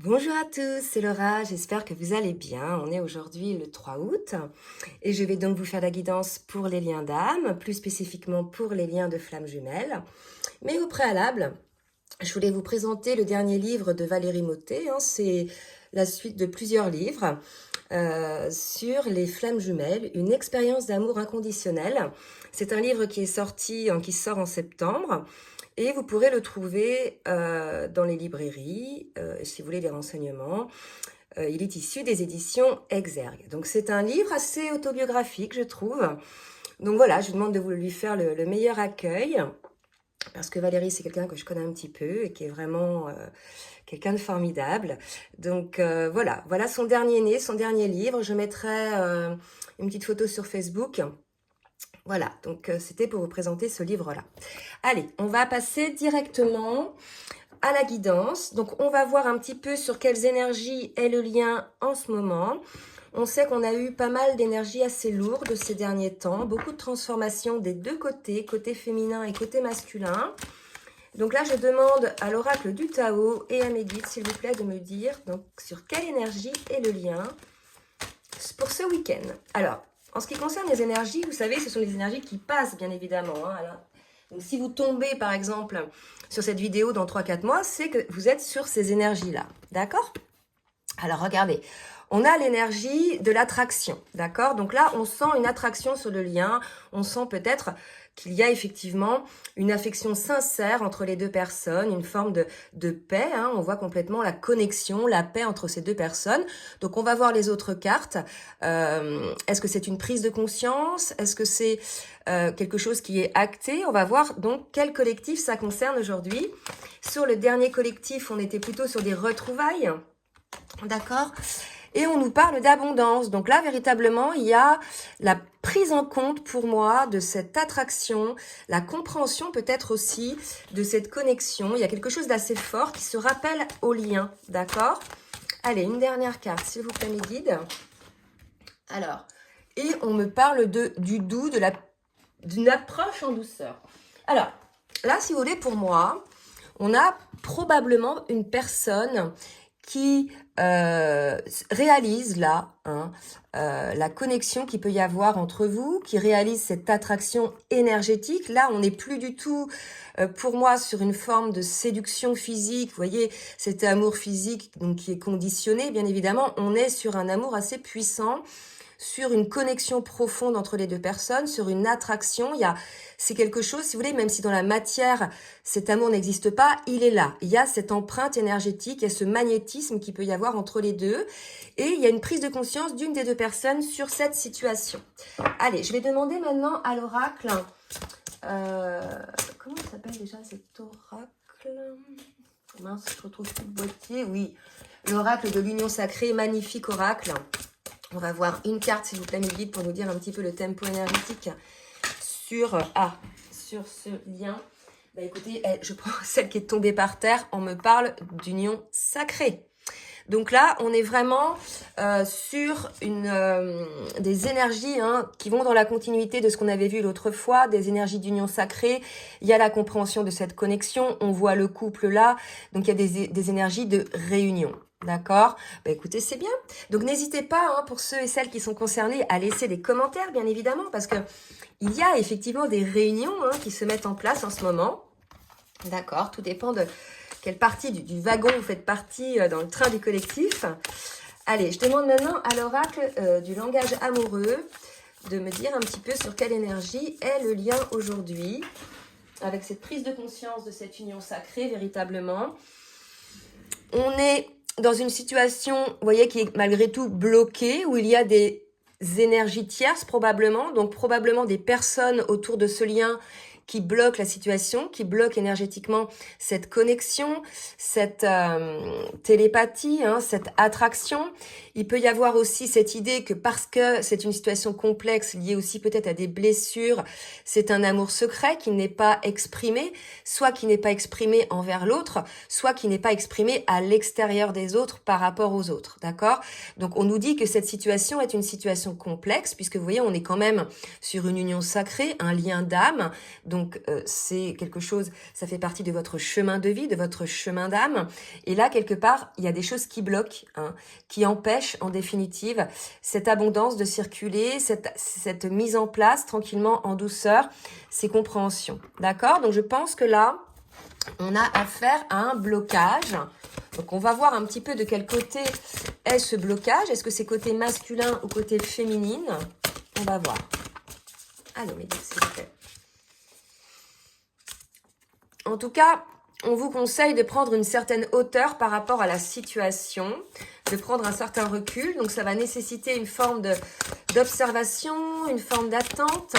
Bonjour à tous, c'est Laura, j'espère que vous allez bien. On est aujourd'hui le 3 août et je vais donc vous faire la guidance pour les liens d'âme, plus spécifiquement pour les liens de flammes jumelles. Mais au préalable, je voulais vous présenter le dernier livre de Valérie Mottet. C'est la suite de plusieurs livres sur les flammes jumelles, une expérience d'amour inconditionnel. C'est un livre qui sort en septembre. Et vous pourrez le trouver dans les librairies, si vous voulez des renseignements. Il est issu des éditions Exergue. Donc c'est un livre assez autobiographique, je trouve. Donc voilà, je vous demande de vous lui faire le meilleur accueil, parce que Valérie, c'est quelqu'un que je connais un petit peu et qui est vraiment quelqu'un de formidable. Donc voilà son dernier livre. Je mettrai une petite photo sur Facebook. Voilà, donc c'était pour vous présenter ce livre-là. Allez, on va passer directement à la guidance. Donc, on va voir un petit peu sur quelles énergies est le lien en ce moment. On sait qu'on a eu pas mal d'énergie assez lourde ces derniers temps, beaucoup de transformations des deux côtés, côté féminin et côté masculin. Donc là, je demande à l'oracle du Tao et à mes guides, s'il vous plaît, de me dire donc sur quelle énergie est le lien pour ce week-end. Alors, en ce qui concerne les énergies, vous savez, ce sont les énergies qui passent, bien évidemment. Donc, si vous tombez, par exemple, sur cette vidéo dans 3-4 mois, c'est que vous êtes sur ces énergies-là. D'accord? Alors, regardez. On a l'énergie de l'attraction. D'accord? Donc là, on sent une attraction sur le lien. On sent peut-être qu'il y a effectivement une affection sincère entre les deux personnes, une forme de paix. On voit complètement la connexion, la paix entre ces deux personnes. Donc, on va voir les autres cartes. Est-ce que c'est une prise de conscience? Est-ce que c'est quelque chose qui est acté? On va voir donc quel collectif ça concerne aujourd'hui. Sur le dernier collectif, on était plutôt sur des retrouvailles. D'accord? Et on nous parle d'abondance. Donc là, véritablement, il y a la prise en compte pour moi de cette attraction, la compréhension peut-être aussi de cette connexion. Il y a quelque chose d'assez fort qui se rappelle au lien. D'accord? Allez, une dernière carte, s'il vous plaît, mes guides. Alors, et on me parle du doux, d'une approche en douceur. Alors, là, si vous voulez, pour moi, on a probablement une personne qui réalise là la connexion qu'il peut y avoir entre vous, qui réalise cette attraction énergétique. Là, on n'est plus du tout, pour moi, sur une forme de séduction physique. Vous voyez, cet amour physique donc, qui est conditionné, bien évidemment. On est sur un amour assez puissant, sur une connexion profonde entre les deux personnes, sur une attraction. C'est quelque chose, si vous voulez, même si dans la matière, cet amour n'existe pas, il est là. Il y a cette empreinte énergétique, il y a ce magnétisme qu'il peut y avoir entre les deux. Et il y a une prise de conscience d'une des deux personnes sur cette situation. Allez, je vais demander maintenant à l'oracle. Comment il s'appelle déjà cet oracle? Mince, je retrouve plus le boîtier. Oui, l'oracle de l'union sacrée, magnifique oracle. On va voir une carte, s'il vous plaît, mes guides, pour nous dire un petit peu le tempo énergétique sur ce lien. Bah, écoutez, je prends celle qui est tombée par terre. On me parle d'union sacrée. Donc là, on est vraiment sur des énergies qui vont dans la continuité de ce qu'on avait vu l'autre fois, des énergies d'union sacrée. Il y a la compréhension de cette connexion. On voit le couple là. Donc, il y a des énergies de réunion. D'accord? Bah écoutez, c'est bien. Donc n'hésitez pas, pour ceux et celles qui sont concernés, à laisser des commentaires, bien évidemment, parce que il y a effectivement des réunions qui se mettent en place en ce moment. D'accord? Tout dépend de quelle partie du wagon vous faites partie dans le train du collectif. Allez, je demande maintenant à l'oracle du langage amoureux de me dire un petit peu sur quelle énergie est le lien aujourd'hui, avec cette prise de conscience de cette union sacrée, véritablement. On est dans une situation, vous voyez, qui est malgré tout bloquée, où il y a des énergies tierces probablement, donc probablement des personnes autour de ce lien qui bloquent la situation, qui bloquent énergétiquement cette connexion, cette télépathie, cette attraction. Il peut y avoir aussi cette idée que parce que c'est une situation complexe, liée aussi peut-être à des blessures, c'est un amour secret qui n'est pas exprimé, soit qui n'est pas exprimé envers l'autre, soit qui n'est pas exprimé à l'extérieur des autres par rapport aux autres, d'accord? Donc on nous dit que cette situation est une situation complexe, puisque vous voyez, on est quand même sur une union sacrée, un lien d'âme. donc c'est quelque chose, ça fait partie de votre chemin de vie, de votre chemin d'âme. Et là, quelque part, il y a des choses qui bloquent, hein, qui empêchent en définitive cette abondance de circuler, cette mise en place tranquillement en douceur, ces compréhensions. D'accord? Donc je pense que là, on a affaire à un blocage. Donc, on va voir un petit peu de quel côté est ce blocage. Est-ce que c'est côté masculin ou côté féminine? On va voir. Allez, mes s'il vous plaît. En tout cas, on vous conseille de prendre une certaine hauteur par rapport à la situation, de prendre un certain recul. Donc, ça va nécessiter une forme d'observation, une forme d'attente.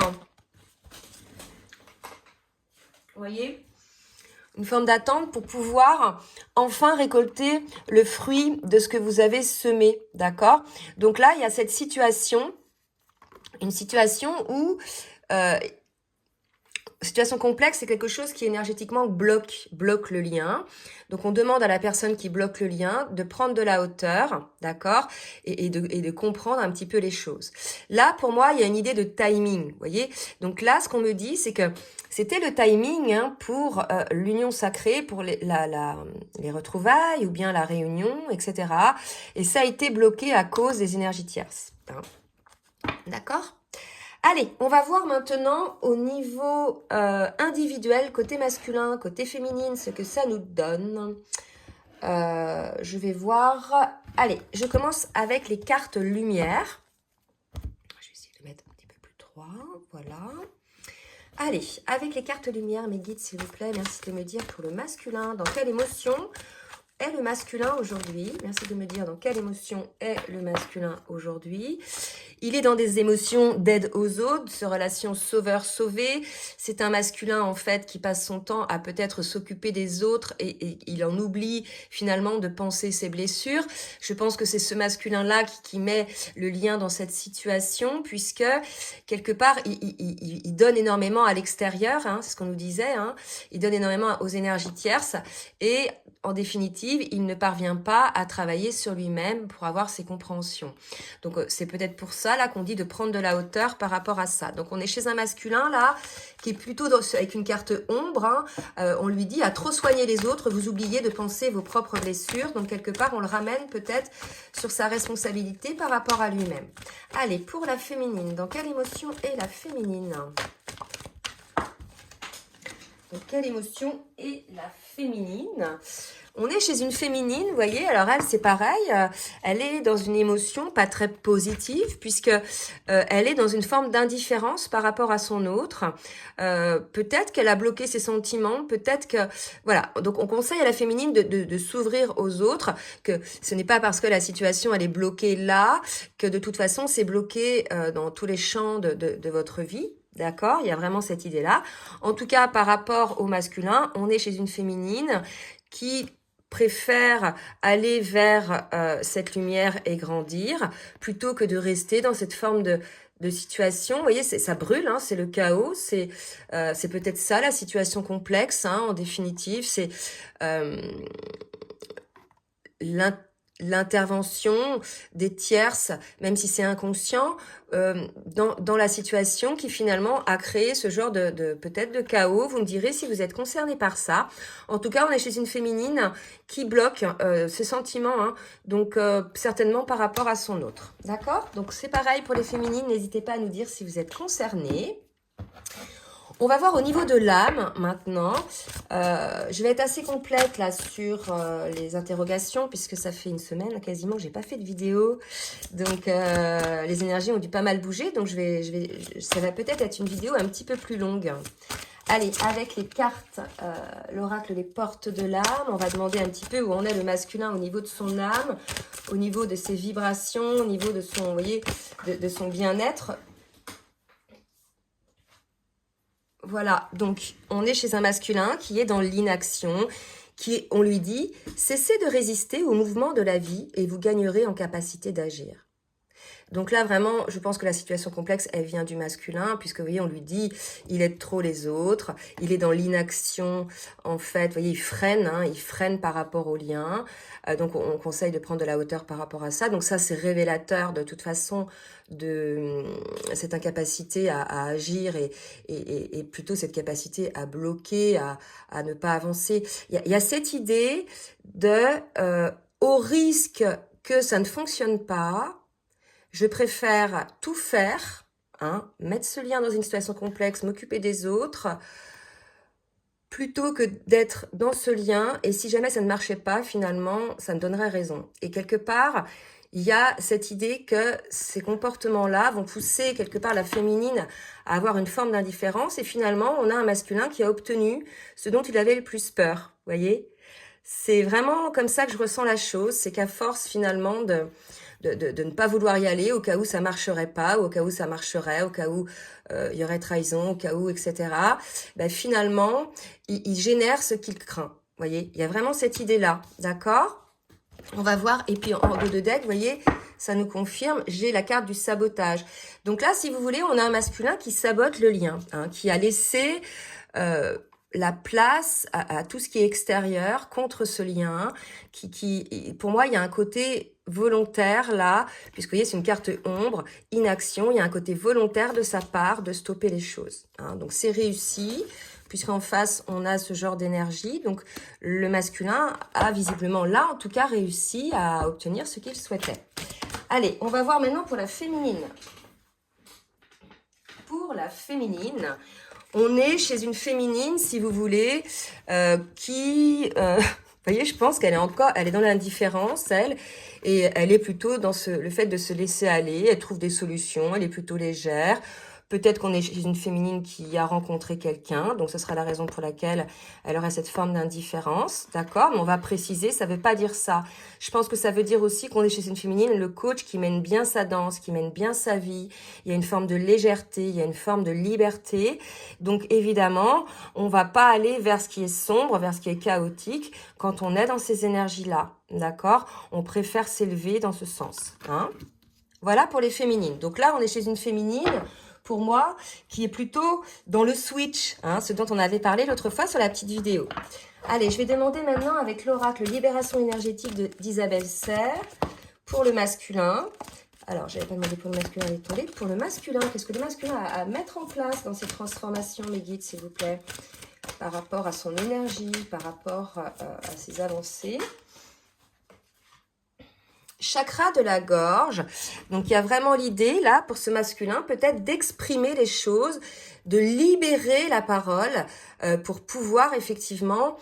Vous voyez ? Une forme d'attente pour pouvoir enfin récolter le fruit de ce que vous avez semé, d'accord? Donc là, il y a cette situation, une situation où, situation complexe, c'est quelque chose qui énergétiquement bloque le lien. Donc on demande à la personne qui bloque le lien de prendre de la hauteur, d'accord, et de comprendre un petit peu les choses. Là, pour moi, il y a une idée de timing, vous voyez. Donc là, ce qu'on me dit, c'est que c'était le timing, hein, pour l'union sacrée, pour les retrouvailles ou bien la réunion, etc. Et ça a été bloqué à cause des énergies tierces. Hein. D'accord ? Allez, on va voir maintenant au niveau individuel, côté masculin, côté féminine, ce que ça nous donne. Je vais voir. Allez, je commence avec les cartes lumière. Je vais essayer de mettre un petit peu plus droit. Voilà. Allez, avec les cartes lumière, mes guides, s'il vous plaît, merci de me dire pour le masculin, dans quelle émotion est le masculin aujourd'hui? Merci de me dire dans quelle émotion est le masculin aujourd'hui. Il est dans des émotions d'aide aux autres, de relation sauveur-sauvé. C'est un masculin en fait qui passe son temps à peut-être s'occuper des autres et il en oublie finalement de penser ses blessures. Je pense que c'est ce masculin-là qui met le lien dans cette situation puisque quelque part il donne énormément à l'extérieur, hein, c'est ce qu'on nous disait, hein. Il donne énormément aux énergies tierces et en définitive, il ne parvient pas à travailler sur lui-même pour avoir ses compréhensions. Donc, c'est peut-être pour ça là qu'on dit de prendre de la hauteur par rapport à ça. Donc, on est chez un masculin là qui est plutôt avec une carte ombre. Hein. On lui dit à trop soigner les autres, vous oubliez de penser vos propres blessures. Donc, quelque part, on le ramène peut-être sur sa responsabilité par rapport à lui-même. Allez, pour la féminine, dans quelle émotion est la féminine ? Donc, quelle émotion est la féminine? On est chez une féminine, vous voyez, alors elle, c'est pareil, elle est dans une émotion pas très positive, puisque elle est dans une forme d'indifférence par rapport à son autre. Peut-être qu'elle a bloqué ses sentiments, peut-être que... Voilà, donc on conseille à la féminine de s'ouvrir aux autres, que ce n'est pas parce que la situation, elle est bloquée là, que de toute façon, c'est bloqué dans tous les champs de votre vie. D'accord, il y a vraiment cette idée-là. En tout cas, par rapport au masculin, on est chez une féminine qui préfère aller vers cette lumière et grandir, plutôt que de rester dans cette forme de situation. Vous voyez, ça brûle, hein, c'est le chaos, c'est peut-être ça la situation complexe, hein, en définitive, c'est l'intervention des tierces, même si c'est inconscient, dans la situation qui finalement a créé ce genre peut-être de chaos. Vous me direz si vous êtes concerné par ça. En tout cas, on est chez une féminine qui bloque ses sentiments, hein, donc certainement par rapport à son autre. D'accord? Donc c'est pareil pour les féminines, n'hésitez pas à nous dire si vous êtes concernés. On va voir au niveau de l'âme maintenant. Je vais être assez complète là sur les interrogations puisque ça fait une semaine quasiment que j'ai pas fait de vidéo. Donc les énergies ont dû pas mal bouger. Donc ça va peut-être être une vidéo un petit peu plus longue. Allez, avec les cartes, l'oracle des portes de l'âme, on va demander un petit peu où en est le masculin au niveau de son âme, au niveau de ses vibrations, au niveau de son, vous voyez, de son bien-être. Voilà, donc on est chez un masculin qui est dans l'inaction, on lui dit « Cessez de résister au mouvement de la vie et vous gagnerez en capacité d'agir ». Donc là, vraiment, je pense que la situation complexe, elle vient du masculin, puisque, vous voyez, on lui dit, il aide trop les autres, il est dans l'inaction, en fait, vous voyez, il freine par rapport au lien. Donc, on conseille de prendre de la hauteur par rapport à ça. Donc ça, c'est révélateur, de toute façon, de cette incapacité à agir et plutôt cette capacité à bloquer, à ne pas avancer. Il y a cette idée de, au risque que ça ne fonctionne pas, je préfère tout faire, hein, mettre ce lien dans une situation complexe, m'occuper des autres, plutôt que d'être dans ce lien. Et si jamais ça ne marchait pas, finalement, ça me donnerait raison. Et quelque part, il y a cette idée que ces comportements-là vont pousser quelque part la féminine à avoir une forme d'indifférence. Et finalement, on a un masculin qui a obtenu ce dont il avait le plus peur. Vous voyez ? C'est vraiment comme ça que je ressens la chose. C'est qu'à force, finalement, de ne pas vouloir y aller au cas où ça marcherait pas, ou au cas où ça marcherait, au cas où il y aurait trahison, au cas où, etc. Ben, finalement, il génère ce qu'il craint. Vous voyez, il y a vraiment cette idée-là, d'accord? On va voir, et puis en haut de deck, vous voyez, ça nous confirme, j'ai la carte du sabotage. Donc là, si vous voulez, on a un masculin qui sabote le lien, hein, qui a laissé la place à tout ce qui est extérieur contre ce lien, pour moi, il y a un côté volontaire là, puisque vous voyez, c'est une carte ombre, inaction, il y a un côté volontaire de sa part de stopper les choses, hein. Donc c'est réussi, puisqu'en face, on a ce genre d'énergie. Donc le masculin a visiblement là, en tout cas, réussi à obtenir ce qu'il souhaitait. Allez, on va voir maintenant pour la féminine. Pour la féminine, on est chez une féminine, si vous voulez, qui, vous voyez, je pense qu'elle est dans l'indifférence, elle, et elle est plutôt dans le fait de se laisser aller. Elle trouve des solutions, elle est plutôt légère. Peut-être qu'on est chez une féminine qui a rencontré quelqu'un, donc ce sera la raison pour laquelle elle aurait cette forme d'indifférence, d'accord? Mais on va préciser, ça veut pas dire ça. Je pense que ça veut dire aussi qu'on est chez une féminine, le coach qui mène bien sa danse, qui mène bien sa vie. Il y a une forme de légèreté, il y a une forme de liberté. Donc évidemment, on va pas aller vers ce qui est sombre, vers ce qui est chaotique quand on est dans ces énergies-là, d'accord? On préfère s'élever dans ce sens, hein? Voilà pour les féminines. Donc là, on est chez une féminine, pour moi, qui est plutôt dans le switch, hein, ce dont on avait parlé l'autre fois sur la petite vidéo. Allez, je vais demander maintenant avec l'oracle Libération énergétique d'Isabelle Serre pour le masculin. Alors, je n'avais pas demandé pour le masculin, elle est tombée. Pour le masculin, qu'est-ce que le masculin a à mettre en place dans ces transformations, mes guides, s'il vous plaît, par rapport à son énergie, par rapport à ses avancées? Chakra de la gorge. Donc, il y a vraiment l'idée, là, pour ce masculin, peut-être d'exprimer les choses, de libérer la parole pour pouvoir, effectivement,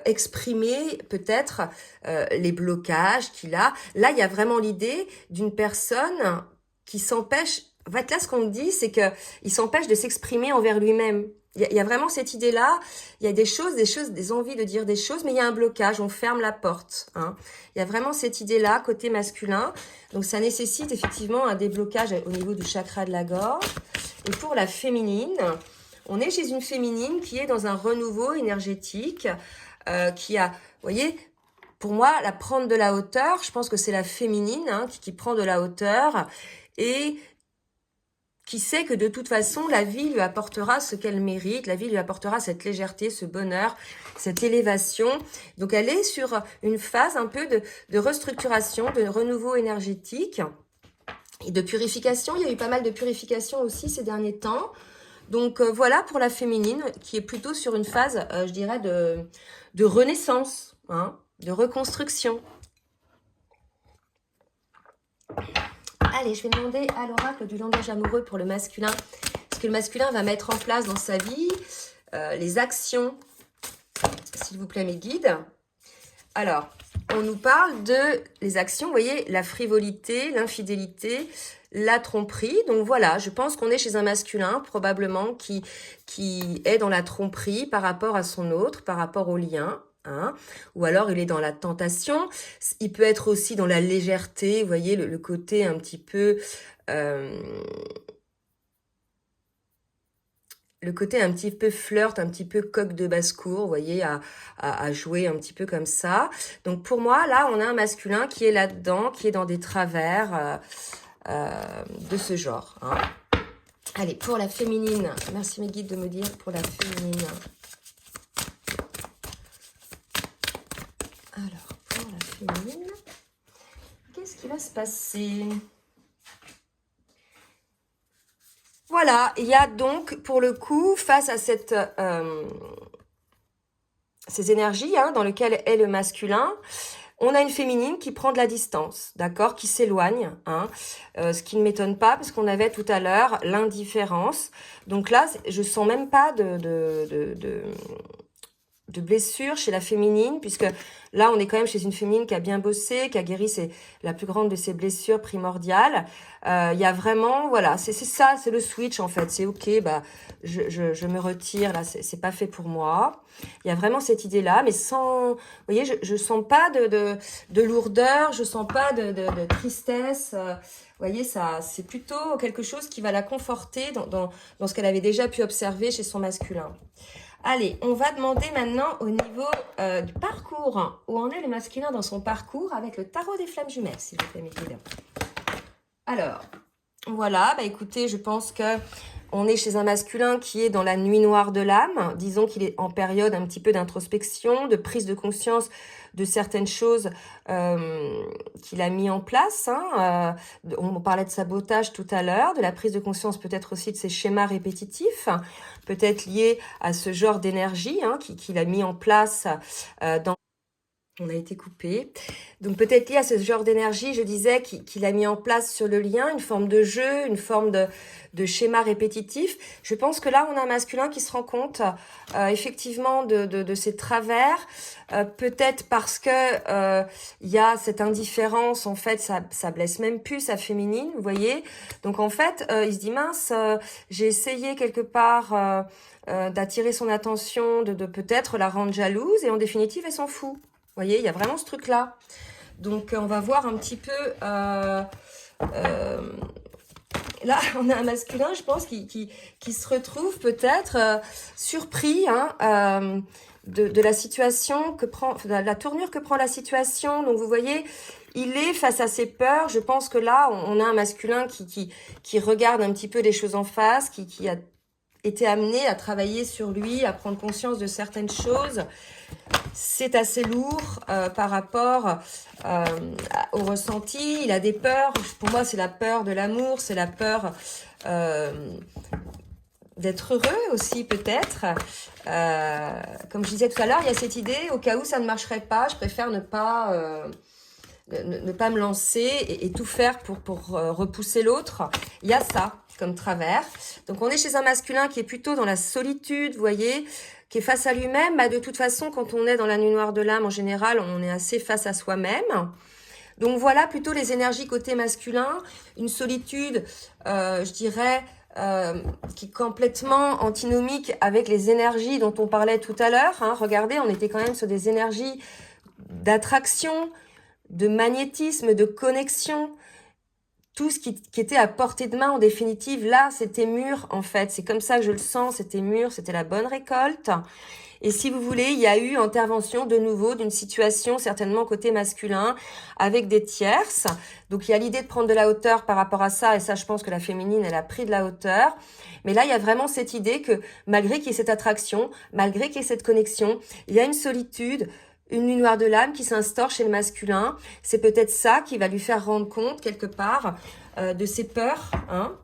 exprimer peut-être les blocages qu'il a. Là, il y a vraiment l'idée d'une personne qui s'empêche... En fait, là, ce qu'on me dit, c'est qu'il s'empêche de s'exprimer envers lui-même. Il y a vraiment cette idée-là, il y a des envies de dire des choses, mais il y a un blocage, on ferme la porte, hein. Il y a vraiment cette idée-là, côté masculin. Donc, ça nécessite effectivement un déblocage au niveau du chakra de la gorge. Et pour la féminine, on est chez une féminine qui est dans un renouveau énergétique, qui a, vous voyez, pour moi, la prendre de la hauteur, je pense que c'est la féminine, hein, qui prend de la hauteur et qui sait que de toute façon, la vie lui apportera ce qu'elle mérite, la vie lui apportera cette légèreté, ce bonheur, cette élévation. Donc, elle est sur une phase un peu de restructuration, de renouveau énergétique et de purification. Il y a eu pas mal de purification aussi ces derniers temps. Donc, voilà pour la féminine qui est plutôt sur une phase, je dirais, de renaissance, hein, de reconstruction. Allez, je vais demander à l'oracle du langage amoureux pour le masculin, ce que le masculin va mettre en place dans sa vie, les actions, s'il vous plaît, mes guides. Alors, on nous parle de les actions, vous voyez, la frivolité, l'infidélité, la tromperie. Donc voilà, je pense qu'on est chez un masculin, probablement, qui est dans la tromperie par rapport à son autre, par rapport au lien. Hein, ou alors il est dans la tentation, il peut être aussi dans la légèreté, vous voyez, le côté un petit peu flirt, un petit peu coq de basse-cour, vous voyez, à jouer un petit peu comme ça. Donc pour moi, là, on a un masculin qui est là-dedans, qui est dans des travers, de ce genre. Hein. Allez, pour la féminine, merci mes guides de me dire pour la féminine. Alors, pour la féminine, qu'est-ce qui va se passer? Voilà, il y a donc, pour le coup, face à cette, ces énergies hein, dans lesquelles est le masculin, on a une féminine qui prend de la distance, d'accord, qui s'éloigne, hein, ce qui ne m'étonne pas parce qu'on avait tout à l'heure l'indifférence. Donc là, je sens même pas de blessure chez la féminine, puisque là, on est quand même chez une féminine qui a bien bossé, qui a guéri la plus grande de ses blessures primordiales. Il y a vraiment, voilà, c'est ça, c'est le switch en fait. C'est ok, bah, je me retire, là, c'est pas fait pour moi. Il y a vraiment cette idée-là, mais sans, vous voyez, je sens pas de lourdeur, je sens pas de tristesse. Vous voyez, ça, c'est plutôt quelque chose qui va la conforter dans ce qu'elle avait déjà pu observer chez son masculin. Allez, on va demander maintenant au niveau du parcours, où en est le masculin dans son parcours avec le tarot des flammes jumelles, s'il vous plaît, mes guides. Alors, voilà, bah écoutez, je pense que on est chez un masculin qui est dans la nuit noire de l'âme. Disons qu'il est en période un petit peu d'introspection, de prise de conscience de certaines choses qu'il a mis en place. Hein. On parlait de sabotage tout à l'heure, de la prise de conscience peut-être aussi de ces schémas répétitifs, peut-être liés à ce genre d'énergie hein, qu'il a mis en place dans... On a été coupé. Donc peut-être lié à ce genre d'énergie, je disais, qu'il a mis en place sur le lien, une forme de jeu, une forme de schéma répétitif. Je pense que là, on a un masculin qui se rend compte effectivement de ses travers, peut-être parce que il y a cette indifférence, en fait, ça blesse même plus sa féminine, vous voyez. Donc en fait, il se dit, mince, j'ai essayé quelque part d'attirer son attention, de peut-être la rendre jalouse, et en définitive, elle s'en fout. Vous voyez, il y a vraiment ce truc-là. Donc, on va voir un petit peu... là, on a un masculin, je pense, qui se retrouve peut-être surpris hein, de la situation que prend... de la tournure que prend la situation. Donc, vous voyez, il est face à ses peurs. Je pense que là, on a un masculin qui regarde un petit peu les choses en face, qui a été amené à travailler sur lui, à prendre conscience de certaines choses. C'est assez lourd par rapport au ressenti. Il a des peurs. Pour moi, c'est la peur de l'amour, c'est la peur d'être heureux aussi peut-être. Comme je disais tout à l'heure, il y a cette idée, au cas où ça ne marcherait pas, je préfère ne pas me lancer et tout faire pour repousser l'autre. Il y a ça comme travers. Donc on est chez un masculin qui est plutôt dans la solitude, vous voyez, qui est face à lui-même. Bah, de toute façon, quand on est dans la nuit noire de l'âme, en général, on est assez face à soi-même. Donc voilà plutôt les énergies côté masculin, une solitude, je dirais, qui est complètement antinomique avec les énergies dont on parlait tout à l'heure. Hein. Regardez, on était quand même sur des énergies d'attraction, de magnétisme, de connexion, tout ce qui était à portée de main en définitive. Là, c'était mûr en fait, c'est comme ça que je le sens, c'était mûr, c'était la bonne récolte. Et si vous voulez, il y a eu intervention de nouveau d'une situation certainement côté masculin avec des tierces. Donc il y a l'idée de prendre de la hauteur par rapport à ça, et ça je pense que la féminine elle a pris de la hauteur. Mais là il y a vraiment cette idée que malgré qu'il y ait cette attraction, malgré qu'il y ait cette connexion, il y a une solitude, une nuit noire de l'âme qui s'instaure chez le masculin. C'est peut-être ça qui va lui faire rendre compte quelque part de ses peurs, hein,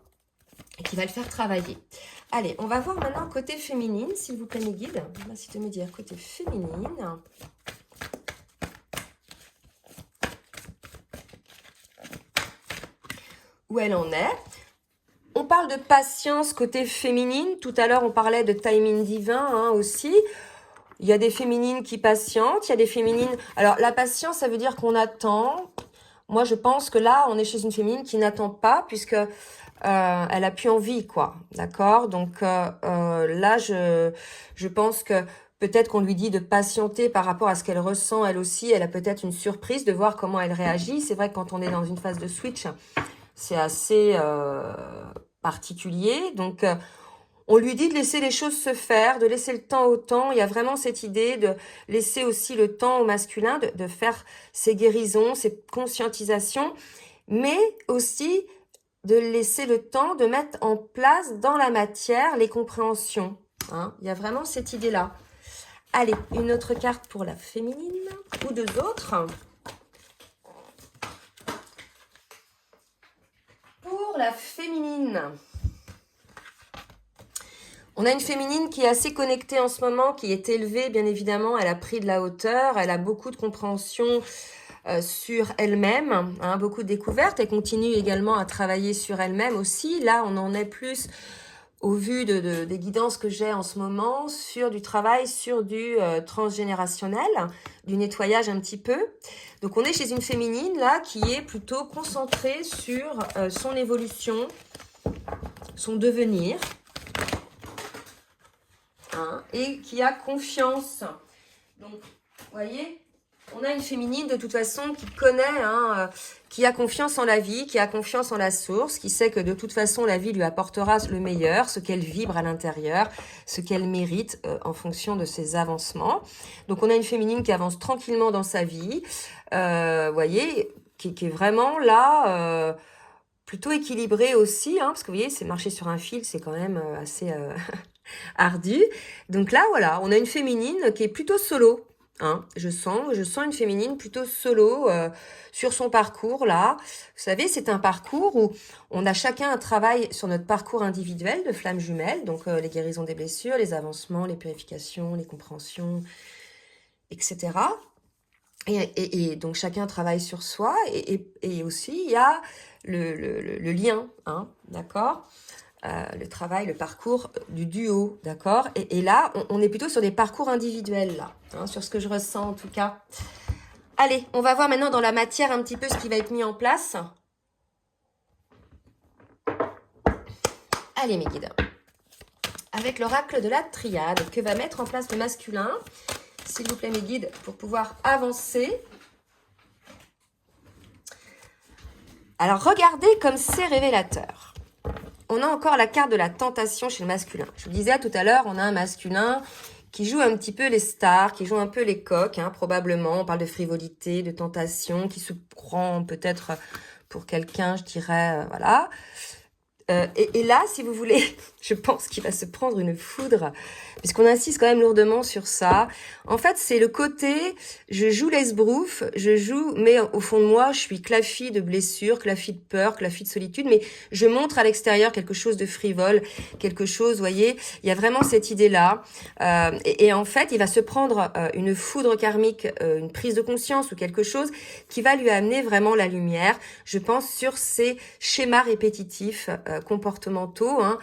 et qui va le faire travailler. Allez, on va voir maintenant côté féminine, s'il vous plaît mes guides. Merci de me dire côté féminine. Où elle en est. On parle de patience côté féminine. Tout à l'heure, on parlait de timing divin hein, aussi. Il y a des féminines qui patientent, il y a des féminines... Alors, la patience, ça veut dire qu'on attend. Moi, je pense que là, on est chez une féminine qui n'attend pas, puisque elle a plus envie, quoi. D'accord? Donc, là, je pense que peut-être qu'on lui dit de patienter par rapport à ce qu'elle ressent, elle aussi. Elle a peut-être une surprise de voir comment elle réagit. C'est vrai que quand on est dans une phase de switch, c'est assez particulier. Donc... on lui dit de laisser les choses se faire, de laisser le temps au temps. Il y a vraiment cette idée de laisser aussi le temps au masculin, de faire ses guérisons, ses conscientisations, mais aussi de laisser le temps de mettre en place dans la matière les compréhensions. Hein. Il y a vraiment cette idée-là. Allez, une autre carte pour la féminine, ou deux autres. Pour la féminine, on a une féminine qui est assez connectée en ce moment, qui est élevée, bien évidemment. Elle a pris de la hauteur, elle a beaucoup de compréhension sur elle-même, hein, beaucoup de découvertes. Elle continue également à travailler sur elle-même aussi. Là, on en est plus, au vu des guidances que j'ai en ce moment, sur du travail, sur du transgénérationnel, du nettoyage un petit peu. Donc, on est chez une féminine, là, qui est plutôt concentrée sur son évolution, son devenir, hein, et qui a confiance. Donc, vous voyez, on a une féminine de toute façon qui connaît, hein, qui a confiance en la vie, qui a confiance en la source, qui sait que de toute façon la vie lui apportera le meilleur, ce qu'elle vibre à l'intérieur, ce qu'elle mérite en fonction de ses avancements. Donc on a une féminine qui avance tranquillement dans sa vie, voyez, qui est vraiment là, plutôt équilibrée aussi, hein, parce que vous voyez, c'est marcher sur un fil, c'est quand même assez ardu. Donc là, voilà, on a une féminine qui est plutôt solo. Hein, je sens une féminine plutôt solo sur son parcours là. Vous savez, c'est un parcours où on a chacun un travail sur notre parcours individuel de flamme jumelle, donc les guérisons des blessures, les avancements, les purifications, les compréhensions, etc. Et donc chacun travaille sur soi et aussi il y a le lien, hein, d'accord, le travail, le parcours du duo, d'accord. Et là, on est plutôt sur des parcours individuels, là, hein, sur ce que je ressens en tout cas. Allez, on va voir maintenant dans la matière un petit peu ce qui va être mis en place. Allez mes guides, avec l'oracle de la triade, que va mettre en place le masculin, s'il vous plaît mes guides, pour pouvoir avancer. Alors regardez comme c'est révélateur. On a encore la carte de la tentation chez le masculin. Je vous disais tout à l'heure, on a un masculin qui joue un petit peu les stars, qui joue un peu les coqs, hein, probablement. On parle de frivolité, de tentation, qui se prend peut-être pour quelqu'un, je dirais, voilà. Et là, si vous voulez, je pense qu'il va se prendre une foudre, puisqu'on insiste quand même lourdement sur ça. En fait, c'est le côté, je joue l'esbrouf, mais au fond de moi, je suis clafie de blessures, clafie de peur, clafie de solitude, mais je montre à l'extérieur quelque chose de frivole, quelque chose, vous voyez, il y a vraiment cette idée-là. Et en fait, il va se prendre une foudre karmique, une prise de conscience ou quelque chose qui va lui amener vraiment la lumière, je pense, sur ces schémas répétitifs comportementaux, hein,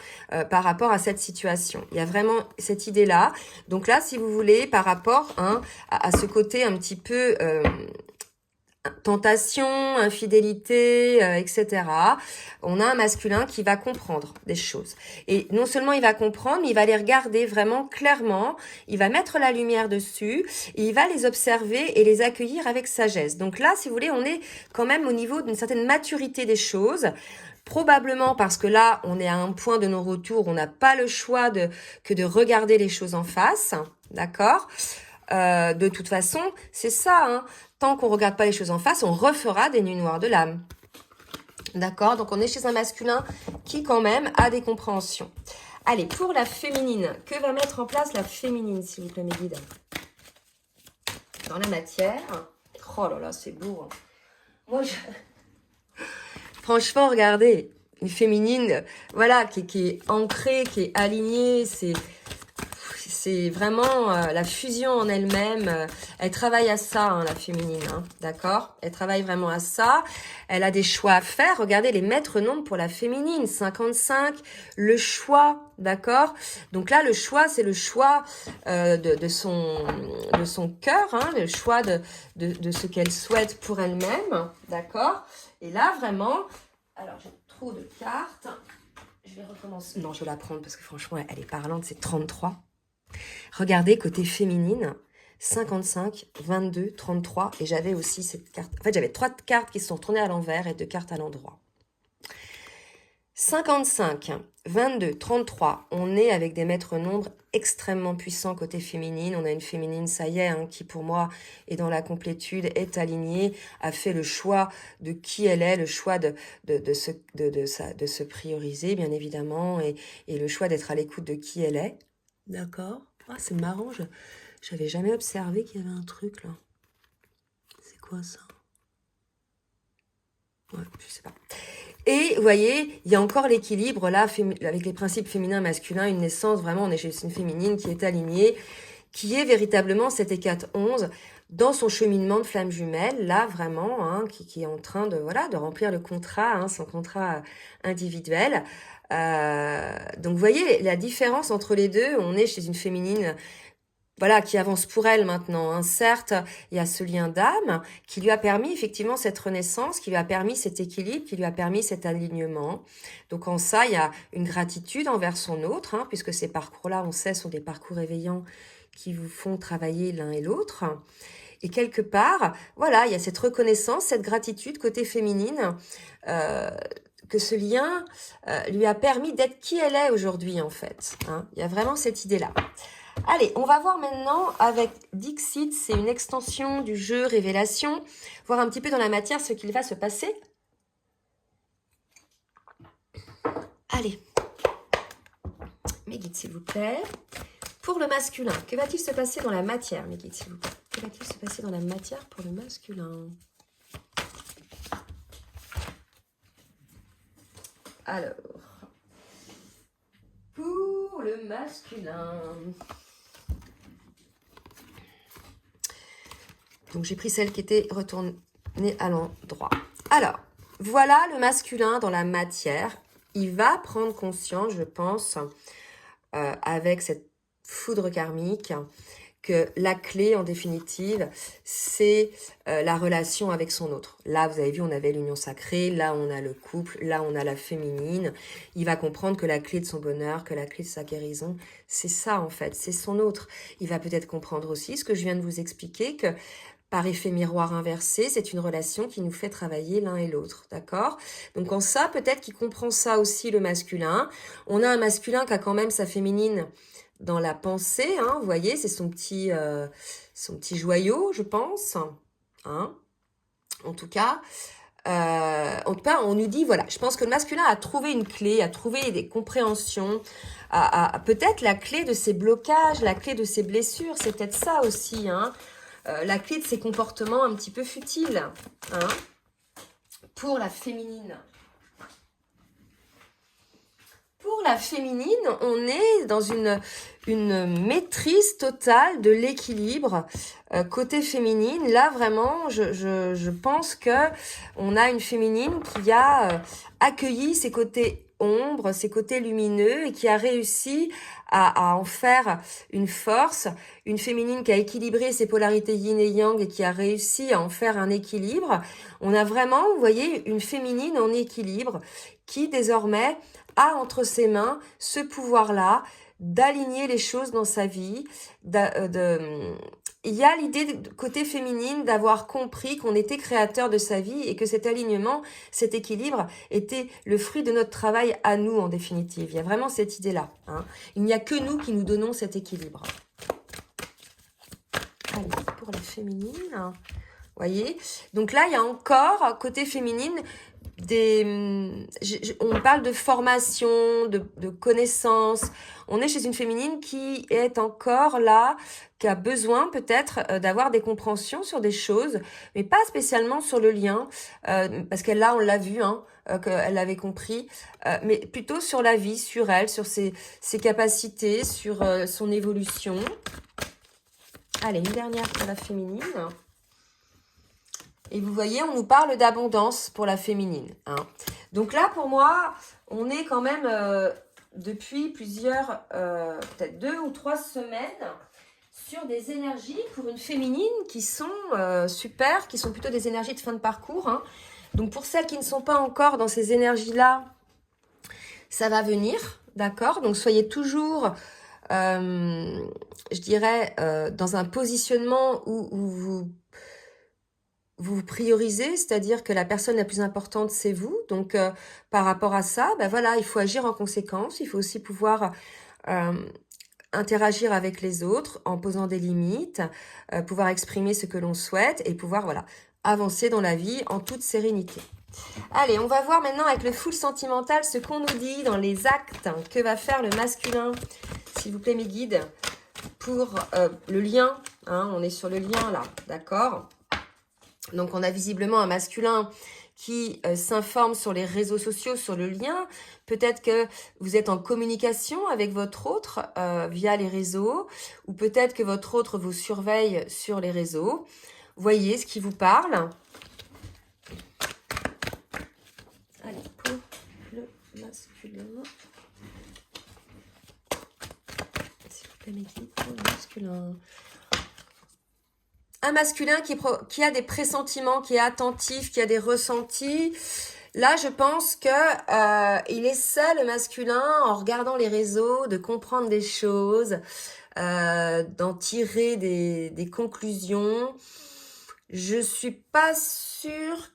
par rapport à cette situation. Il y a vraiment cette idée-là. Donc là, si vous voulez, par rapport, hein, à ce côté un petit peu tentation, infidélité, etc. On a un masculin qui va comprendre des choses. Et non seulement il va comprendre, mais il va les regarder vraiment clairement, il va mettre la lumière dessus, et il va les observer et les accueillir avec sagesse. Donc là, si vous voulez, on est quand même au niveau d'une certaine maturité des choses. Probablement parce que là, on est à un point de nos retours, on n'a pas le choix que de regarder les choses en face, d'accord ? De toute façon, c'est ça, hein. Tant qu'on ne regarde pas les choses en face, on refera des nuits noires de l'âme. D'accord? Donc, on est chez un masculin qui, quand même, a des compréhensions. Allez, pour la féminine, que va mettre en place la féminine, s'il vous plaît, mes guides? Dans la matière. Oh là là, c'est beau. Hein. Moi, franchement, regardez, une féminine, voilà, qui est ancrée, qui est alignée, c'est vraiment la fusion en elle-même. Elle travaille à ça, hein, la féminine, hein, d'accord? Elle travaille vraiment à ça. Elle a des choix à faire. Regardez les maîtres nombres pour la féminine. 55, le choix, d'accord? Donc là, le choix, c'est le choix de son cœur, hein, le choix de ce qu'elle souhaite pour elle-même, d'accord? Et là, vraiment, alors j'ai trop de cartes. Je vais recommencer. Non, je vais la prendre parce que franchement, elle est parlante, c'est 33. Regardez, côté féminine, 55, 22, 33. Et j'avais aussi cette carte. En fait, j'avais 3 cartes qui se sont retournées à l'envers et 2 cartes à l'endroit. 55, 22, 33. On est avec des maîtres nombres extrêmement puissant côté féminine. On a une féminine, ça y est, hein, qui pour moi est dans la complétude, est alignée, a fait le choix de qui elle est, le choix de se prioriser, bien évidemment, et le choix d'être à l'écoute de qui elle est. D'accord. Ah, c'est marrant, j'avais jamais observé qu'il y avait un truc là. C'est quoi ça? Ouais, je sais pas. Et vous voyez, il y a encore l'équilibre là, avec les principes féminins, masculins, une naissance, vraiment, on est chez une féminine qui est alignée, qui est véritablement cette Hécate 11 dans son cheminement de flamme jumelle, là vraiment, hein, qui est en train de, voilà, de remplir le contrat, hein, son contrat individuel. Donc vous voyez la différence entre les deux, on est chez une féminine, voilà, qui avance pour elle maintenant, hein. Certes, il y a ce lien d'âme qui lui a permis effectivement cette renaissance, qui lui a permis cet équilibre, qui lui a permis cet alignement. Donc en ça, il y a une gratitude envers son autre, hein, puisque ces parcours-là, on sait, sont des parcours éveillants qui vous font travailler l'un et l'autre. Et quelque part, voilà, il y a cette reconnaissance, cette gratitude côté féminine, que ce lien lui a permis d'être qui elle est aujourd'hui, en fait, hein. Il y a vraiment cette idée-là. Allez, on va voir maintenant avec Dixit, c'est une extension du jeu Révélation, voir un petit peu dans la matière ce qu'il va se passer. Allez, mes guides s'il vous plaît. Pour le masculin, que va-t-il se passer dans la matière, mes guides s'il vous plaît? Que va-t-il se passer dans la matière pour le masculin? Alors, pour le masculin... Donc, j'ai pris celle qui était retournée à l'endroit. Alors, voilà le masculin dans la matière. Il va prendre conscience, je pense, avec cette foudre karmique, que la clé, en définitive, c'est la relation avec son autre. Là, vous avez vu, on avait l'union sacrée. Là, on a le couple. Là, on a la féminine. Il va comprendre que la clé de son bonheur, que la clé de sa guérison, c'est ça, en fait. C'est son autre. Il va peut-être comprendre aussi ce que je viens de vous expliquer, que par effet miroir inversé, c'est une relation qui nous fait travailler l'un et l'autre, d'accord? Donc en ça, peut-être qu'il comprend ça aussi, le masculin. On a un masculin qui a quand même sa féminine dans la pensée, hein, vous voyez, c'est son petit joyau, je pense, hein, en tout cas, on nous dit, voilà, je pense que le masculin a trouvé une clé, a trouvé des compréhensions, a peut-être la clé de ses blocages, la clé de ses blessures, c'est peut-être ça aussi, hein, la clé de ses comportements un petit peu futiles, hein, pour la féminine. Pour la féminine, on est dans une maîtrise totale de l'équilibre côté féminine. Là, vraiment, je pense que on a une féminine qui a accueilli ses côtés ombres, ses côtés lumineux, et qui a réussi à en faire une force. Une féminine qui a équilibré ses polarités yin et yang et qui a réussi à en faire un équilibre. On a vraiment, vous voyez, une féminine en équilibre qui désormais a entre ses mains ce pouvoir-là d'aligner les choses dans sa vie. Il y a l'idée côté féminine d'avoir compris qu'on était créateur de sa vie et que cet alignement, cet équilibre était le fruit de notre travail à nous en définitive. Il y a vraiment cette idée-là, hein. Il n'y a que nous qui nous donnons cet équilibre. Allez, pour la féminine, voyez. Donc là, il y a encore, côté féminine, on parle de formation, de connaissances. On est chez une féminine qui est encore là, qui a besoin peut-être d'avoir des compréhensions sur des choses, mais pas spécialement sur le lien, parce qu'elle là, on l'a vu, hein, qu'elle avait compris, mais plutôt sur la vie, sur elle, sur ses capacités, sur son évolution. Allez, une dernière pour la féminine. Et vous voyez, on nous parle d'abondance pour la féminine, hein. Donc là, pour moi, on est quand même depuis plusieurs, peut-être 2 ou 3 semaines, sur des énergies pour une féminine qui sont super, qui sont plutôt des énergies de fin de parcours, hein. Donc pour celles qui ne sont pas encore dans ces énergies-là, ça va venir, d'accord? Donc soyez toujours, je dirais, dans un positionnement où vous priorisez, c'est-à-dire que la personne la plus importante, c'est vous. Donc, par rapport à ça, ben voilà, il faut agir en conséquence. Il faut aussi pouvoir interagir avec les autres en posant des limites, pouvoir exprimer ce que l'on souhaite et pouvoir, voilà, avancer dans la vie en toute sérénité. Allez, on va voir maintenant avec le full sentimental ce qu'on nous dit dans les actes que va faire le masculin. S'il vous plaît, mes guides, pour le lien. Hein, on est sur le lien là, d'accord? Donc, on a visiblement un masculin qui s'informe sur les réseaux sociaux, sur le lien. Peut-être que vous êtes en communication avec votre autre via les réseaux, ou peut-être que votre autre vous surveille sur les réseaux. Voyez ce qui vous parle. Allez, pour le masculin. S'il vous plaît, mes guides, pour le masculin. Un masculin qui a des pressentiments, qui est attentif, qui a des ressentis. Là, je pense que il essaie, le masculin, en regardant les réseaux, de comprendre des choses, d'en tirer des conclusions. Je suis pas sûre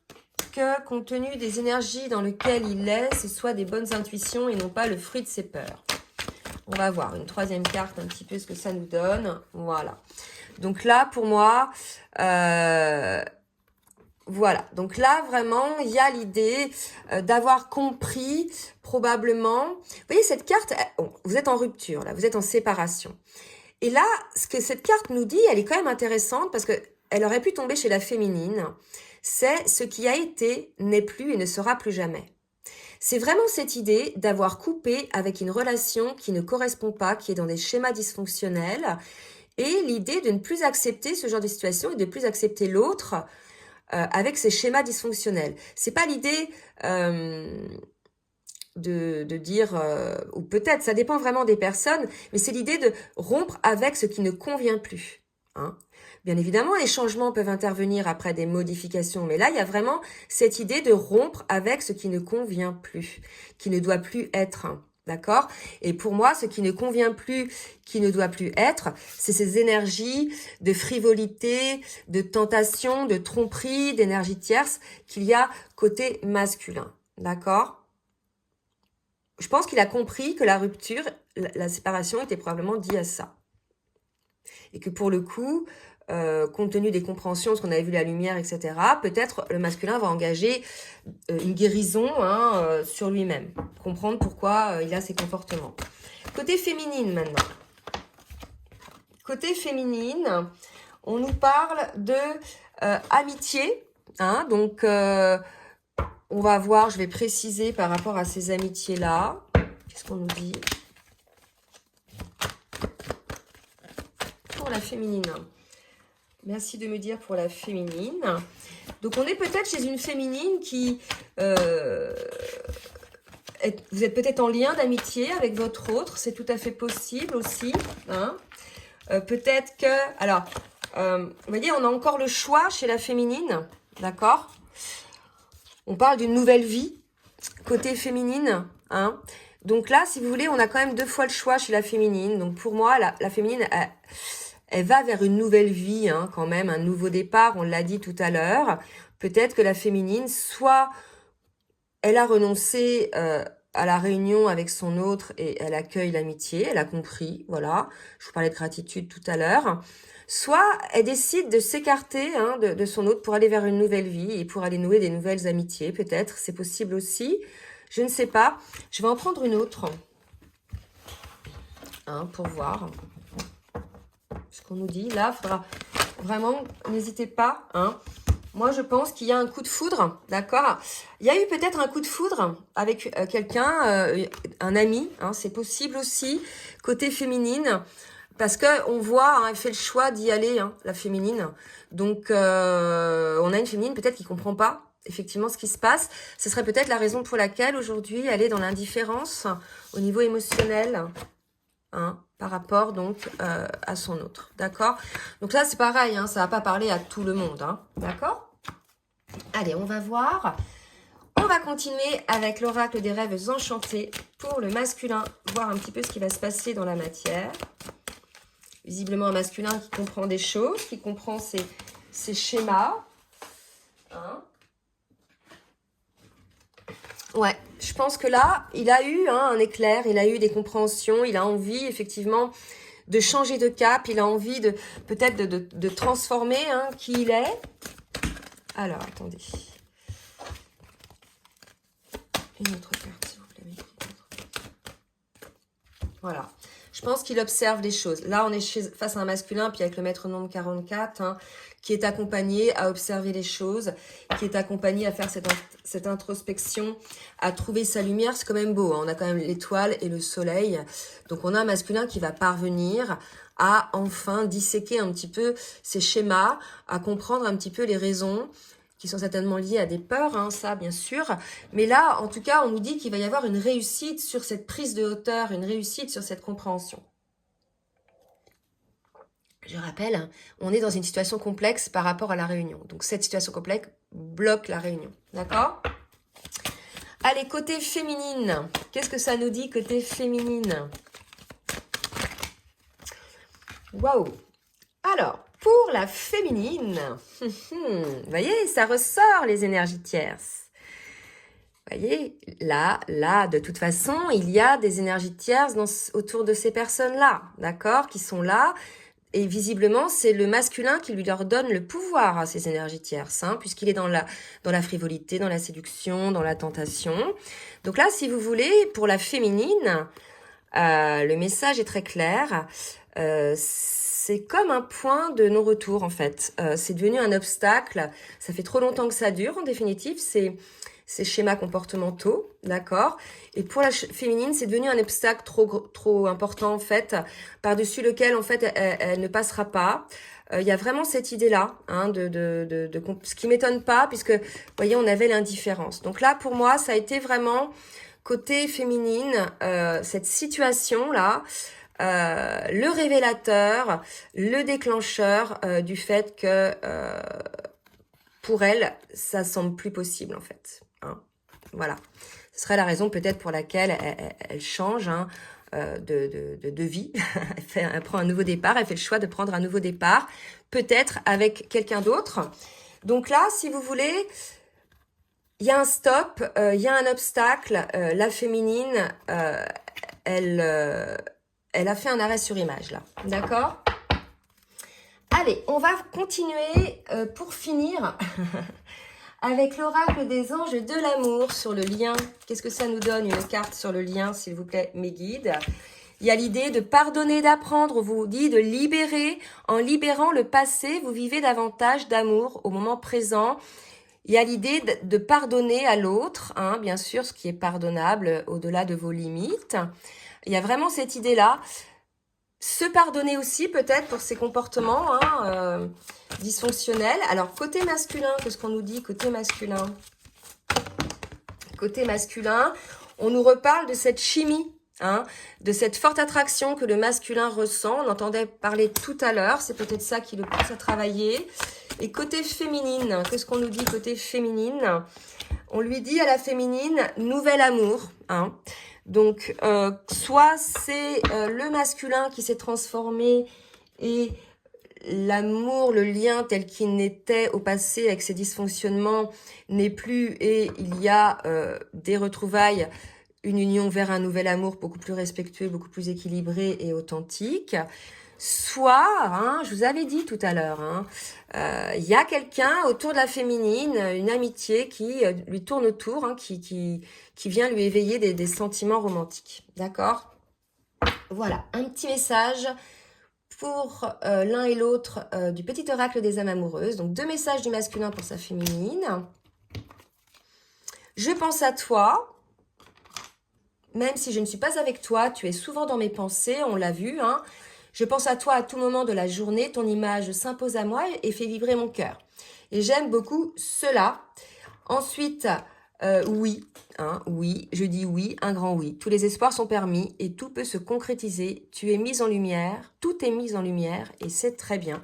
que, compte tenu des énergies dans lesquelles il est, ce soit des bonnes intuitions et non pas le fruit de ses peurs. On va voir une troisième carte, un petit peu ce que ça nous donne. Voilà. Donc là, pour moi, voilà. Donc là, vraiment, il y a l'idée d'avoir compris, probablement. Vous voyez, cette carte, vous êtes en rupture, là, vous êtes en séparation. Et là, ce que cette carte nous dit, elle est quand même intéressante parce que elle aurait pu tomber chez la féminine. C'est ce qui a été, n'est plus et ne sera plus jamais. C'est vraiment cette idée d'avoir coupé avec une relation qui ne correspond pas, qui est dans des schémas dysfonctionnels, et l'idée de ne plus accepter ce genre de situation et de ne plus accepter l'autre avec ces schémas dysfonctionnels. C'est pas l'idée de dire, ou peut-être, ça dépend vraiment des personnes, mais c'est l'idée de rompre avec ce qui ne convient plus. Hein. Bien évidemment, les changements peuvent intervenir après des modifications, mais là, il y a vraiment cette idée de rompre avec ce qui ne convient plus, qui ne doit plus être. D'accord? Et pour moi, ce qui ne convient plus, qui ne doit plus être, c'est ces énergies de frivolité, de tentation, de tromperie, d'énergie tierce qu'il y a côté masculin. D'accord? Je pense qu'il a compris que la rupture, la séparation était probablement due à ça. Et que pour le coup, compte tenu des compréhensions, parce qu'on avait vu la lumière, etc., peut-être le masculin va engager une guérison sur lui-même. Comprendre pourquoi il a ces comportements. Côté féminine maintenant. Côté féminine, on nous parle de amitié. Hein, donc, on va voir, je vais préciser par rapport à ces amitiés-là. Qu'est-ce qu'on nous dit ? Pour la féminine. Merci de me dire pour la féminine. Donc, on est peut-être chez une féminine qui... vous êtes peut-être en lien d'amitié avec votre autre. C'est tout à fait possible aussi. Hein. Peut-être que... Alors, vous voyez, on a encore le choix chez la féminine. D'accord ? On parle d'une nouvelle vie. Côté féminine. Hein. Donc là, si vous voulez, on a quand même 2 fois le choix chez la féminine. Donc, pour moi, la féminine... Elle va vers une nouvelle vie, hein, quand même, un nouveau départ, on l'a dit tout à l'heure. Peut-être que la féminine, soit elle a renoncé à la réunion avec son autre et elle accueille l'amitié, elle a compris, voilà. Je vous parlais de gratitude tout à l'heure. Soit elle décide de s'écarter de son autre pour aller vers une nouvelle vie et pour aller nouer des nouvelles amitiés, peut-être. C'est possible aussi. Je ne sais pas. Je vais en prendre une autre pour voir. Ce qu'on nous dit, là, il faudra vraiment, n'hésitez pas. Hein. Moi, je pense qu'il y a un coup de foudre, d'accord? Il y a eu peut-être un coup de foudre avec quelqu'un, un ami, hein, c'est possible aussi, côté féminine, parce qu'on voit, hein, elle fait le choix d'y aller, hein, la féminine. Donc, on a une féminine peut-être qui comprend pas effectivement ce qui se passe. Ce serait peut-être la raison pour laquelle aujourd'hui, elle est dans l'indifférence au niveau émotionnel. Hein, par rapport donc à son autre, d'accord? Donc là, c'est pareil, hein, ça va pas parler à tout le monde, hein, d'accord? Allez, on va voir. On va continuer avec l'oracle des rêves enchantés pour le masculin, voir un petit peu ce qui va se passer dans la matière. Visiblement, un masculin qui comprend des choses, qui comprend ses schémas. Hein. Ouais, je pense que là, il a eu un éclair, il a eu des compréhensions, il a envie, effectivement, de changer de cap, il a envie de peut-être de transformer hein, qui il est. Alors, attendez. Une autre carte, s'il vous plaît. Voilà. Je pense qu'il observe les choses. Là, on est face à un masculin, puis avec le maître nombre 44, hein, qui est accompagné à observer les choses, qui est accompagné à faire cette introspection, à trouver sa lumière. C'est quand même beau, hein. On a quand même l'étoile et le soleil. Donc, on a un masculin qui va parvenir à enfin disséquer un petit peu ses schémas, à comprendre un petit peu les raisons qui sont certainement liées à des peurs, hein, ça bien sûr. Mais là, en tout cas, on nous dit qu'il va y avoir une réussite sur cette prise de hauteur, une réussite sur cette compréhension. Je rappelle, on est dans une situation complexe par rapport à la réunion. Donc cette situation complexe bloque la réunion, d'accord? Allez, côté féminine, qu'est-ce que ça nous dit côté féminine? Waouh! Alors, pour la féminine, vous voyez, ça ressort les énergies tierces. Vous voyez, là, de toute façon, il y a des énergies tierces autour de ces personnes-là, d'accord, qui sont là. Et visiblement, c'est le masculin qui lui leur donne le pouvoir à ces énergies tierces, hein, puisqu'il est dans la frivolité, dans la séduction, dans la tentation. Donc là, si vous voulez, pour la féminine, le message est très clair. C'est comme un point de non-retour, en fait. C'est devenu un obstacle. Ça fait trop longtemps que ça dure, en définitive. Ces schémas comportementaux, d'accord? Et pour la féminine, c'est devenu un obstacle trop important, en fait, par-dessus lequel, en fait, elle ne passera pas. Il y a vraiment cette idée-là, hein, ce qui m'étonne pas, puisque, vous voyez, on avait l'indifférence. Donc là, pour moi, ça a été vraiment côté féminine, cette situation-là, le révélateur, le déclencheur du fait que pour elle, ça semble plus possible en fait. Hein. Voilà. Ce serait la raison peut-être pour laquelle elle change hein, de vie. Elle prend un nouveau départ, elle fait le choix de prendre un nouveau départ, peut-être avec quelqu'un d'autre. Donc là, si vous voulez, il y a un stop, il y a un obstacle. La féminine, elle a fait un arrêt sur image là. D'accord ? Allez, on va continuer pour finir avec l'oracle des anges de l'amour sur le lien. Qu'est-ce que ça nous donne, une carte sur le lien, s'il vous plaît, mes guides? Il y a l'idée de pardonner, d'apprendre, on vous dit de libérer. En libérant le passé, vous vivez davantage d'amour au moment présent. Il y a l'idée de pardonner à l'autre, hein, bien sûr, ce qui est pardonnable au-delà de vos limites. Il y a vraiment cette idée-là. Se pardonner aussi peut-être pour ses comportements hein, dysfonctionnels. Alors, côté masculin, qu'est-ce qu'on nous dit côté masculin? Côté masculin, on nous reparle de cette chimie, hein, de cette forte attraction que le masculin ressent. On entendait parler tout à l'heure, c'est peut-être ça qui le pousse à travailler. Et côté féminine, qu'est-ce qu'on nous dit côté féminine? On lui dit à la féminine, nouvel amour, hein. Donc, soit c'est le masculin qui s'est transformé et l'amour, le lien tel qu'il n'était au passé avec ses dysfonctionnements n'est plus et il y a des retrouvailles, une union vers un nouvel amour beaucoup plus respectueux, beaucoup plus équilibré et authentique. Soit, hein, je vous avais dit tout à l'heure, hein, y a quelqu'un autour de la féminine, une amitié qui lui tourne autour, hein, qui vient lui éveiller des sentiments romantiques. D'accord? Voilà, un petit message pour l'un et l'autre du petit oracle des âmes amoureuses. Donc, 2 messages du masculin pour sa féminine. Je pense à toi. Même si je ne suis pas avec toi, tu es souvent dans mes pensées, on l'a vu, hein. Je pense à toi à tout moment de la journée, ton image s'impose à moi et fait vibrer mon cœur. Et j'aime beaucoup cela. Ensuite, oui, hein, oui, je dis oui, un grand oui. Tous les espoirs sont permis et tout peut se concrétiser. Tu es mise en lumière, tout est mis en lumière et c'est très bien.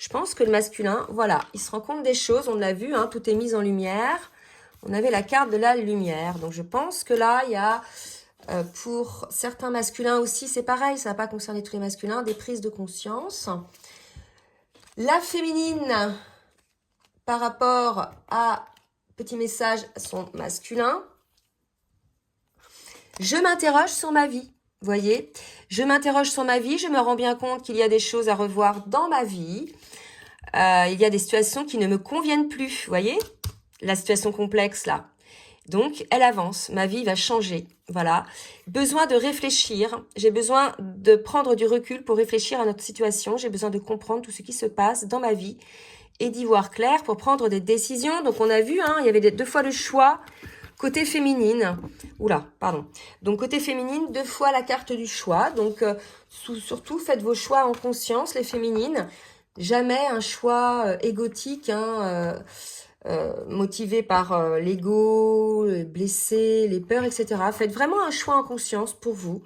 Je pense que le masculin, voilà, il se rend compte des choses, on l'a vu, hein, tout est mis en lumière. On avait la carte de la lumière. Donc je pense que là, il y a... pour certains masculins aussi, c'est pareil, ça va pas concerner tous les masculins, des prises de conscience. La féminine, par rapport à, petit message, son masculin. Je m'interroge sur ma vie. voyez, je m'interroge sur ma vie, je me rends bien compte qu'il y a des choses à revoir dans ma vie. Il y a des situations qui ne me conviennent plus, voyez, la situation complexe là. Donc, elle avance, ma vie va changer, voilà. Besoin de réfléchir, j'ai besoin de prendre du recul pour réfléchir à notre situation, j'ai besoin de comprendre tout ce qui se passe dans ma vie et d'y voir clair pour prendre des décisions. Donc, on a vu, hein, il y avait 2 fois le choix côté féminine. Oula, pardon. Donc, côté féminine, 2 fois la carte du choix. Donc, surtout, faites vos choix en conscience, les féminines. Jamais un choix égotique, hein, motivé par l'ego, les blessés, les peurs, etc. Faites vraiment un choix en conscience pour vous,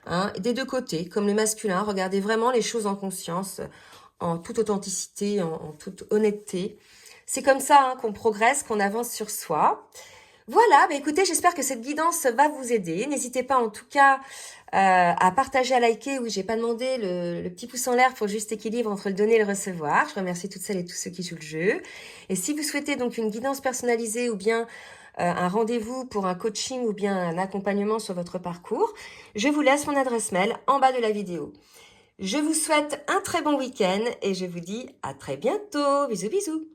hein, des 2 côtés, comme le masculin. Regardez vraiment les choses en conscience, en toute authenticité, en toute honnêteté. C'est comme ça, hein, qu'on progresse, qu'on avance sur soi. Voilà, bah écoutez, j'espère que cette guidance va vous aider. N'hésitez pas en tout cas à partager, à liker. Oui, j'ai pas demandé le petit pouce en l'air pour juste équilibre entre le donner et le recevoir. Je remercie toutes celles et tous ceux qui jouent le jeu. Et si vous souhaitez donc une guidance personnalisée ou bien un rendez-vous pour un coaching ou bien un accompagnement sur votre parcours, je vous laisse mon adresse mail en bas de la vidéo. Je vous souhaite un très bon week-end et je vous dis à très bientôt. Bisous, bisous.